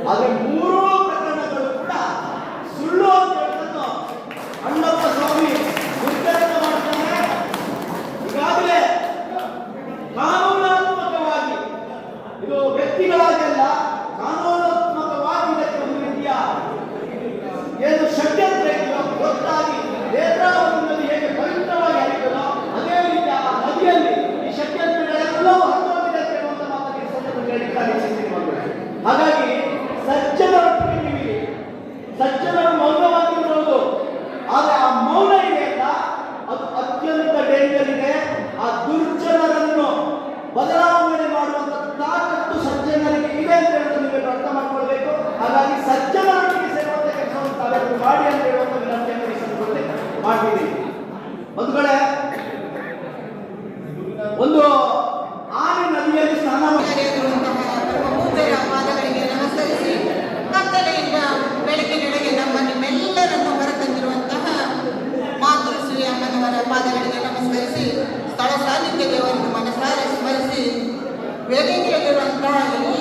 ಆದ್ರೆ ಮೂರೂ ಪ್ರಕರಣಗಳು ಕೂಡ ಸುಳ್ಳು ಅಂತ ಹೇಳೋದನ್ನು ಅಣ್ಣಪ್ಪ ಸ್ವಾಮಿ ನಿರ್ಧಾರ ಮಾಡ್ತಾರೆ. ಈಗಾಗಲೇ ಕಾನೂನಾತ್ಮಕವಾಗಿ ಇದು ವ್ಯಕ್ತಿಗಳಾಗೆಲ್ಲ ಕಾನೂನಾತ್ಮಕವಾಗಿ ಇದಕ್ಕೆ ಒಂದು ರೀತಿಯ ಏನು ಷಡ್ಯಂತ್ರ ಇದೆಯೋ ಗೊತ್ತಾಗಿ ನೇತ್ರಾವತಿನಲ್ಲಿ ಹೇಗೆ ಪವಿತ್ರವಾಗಿ ಹರಿಯುತ್ತದೋ ಅದೇ ರೀತಿ ಆ ನದಿಯಲ್ಲಿ ಈ ಷಡ್ಯಂತ್ರಗಳೆಲ್ಲವೂ ಹತ್ತೋಗಿದೆ ಅಂತ ಹೇಳುವಂತ ಮಾತನ್ನು ಈ ಸಂದರ್ಭದಲ್ಲಿ ಹೇಳಿದ್ದಾರೆ. ಹಾಗಾಗಿ ಸಜ್ಜನರೊಟ್ಟಿಗೆ ನೀವಿರಿ, ಸಜ್ಜನರು ಮೌನವಾಗಿರುವುದು. ಆದರೆ ಆ ಮೌನ ಇದೆಯಲ್ಲ ಅದು ಅತ್ಯಂತ ಡೇಂಜರ್ ಇದೆ. ಆ ದುರ್ಜನರನ್ನು ಬದಲಾವಣೆ ಮಾಡುವಂತ ತಾಕತ್ತು ಸಜ್ಜನರಿಗೆ ಇದೆ ಅಂತ ಹೇಳೋದು ನೀವೇನು ಅರ್ಥ ಮಾಡ್ಕೊಳ್ಬೇಕು. ಹಾಗಾಗಿ ಸಜ್ಜನರೊಟ್ಟಿಗೆ ಸೇರುವಂತ ಕೆಲಸವನ್ನು ತಾವೆಲ್ಲರೂ ಮಾಡಿ ಅಂತ ಹೇಳುವಂತ ವಿನಂತಿಯನ್ನು ಈ ಸಂದರ್ಭದಲ್ಲಿ ಮಾಡ್ತಿದ್ದೀವಿ. ಒಂದು ಕಡೆ ಒಂದು ಆನೆ ನದಿಯಲ್ಲಿ ಸ್ನಾನ ಪಾದಗಳಿಗೆ ನಮಸ್ಕರಿಸಿ ಕತ್ತಲೆಯಿಂದ ಬೆಳಕಿನೆಡೆಗೆ ನಿಮ್ಮೆಲ್ಲರನ್ನು ಹೊರತಂದಿರುವಂತಹ ಮಾತೃಶ್ರೀ ಅಮ್ಮನವರ ಪಾದಗಳಿಗೆ ನಮಸ್ಕರಿಸಿ ಸ್ಥಳ ಸಾನ್ನಿಧ್ಯ ದೇವರನ್ನು ಮನಸಾರೆ ಸ್ಮರಿಸಿ ವೇದಿಕೆಯಲ್ಲಿರುವಂತಹ ಎಲ್ಲ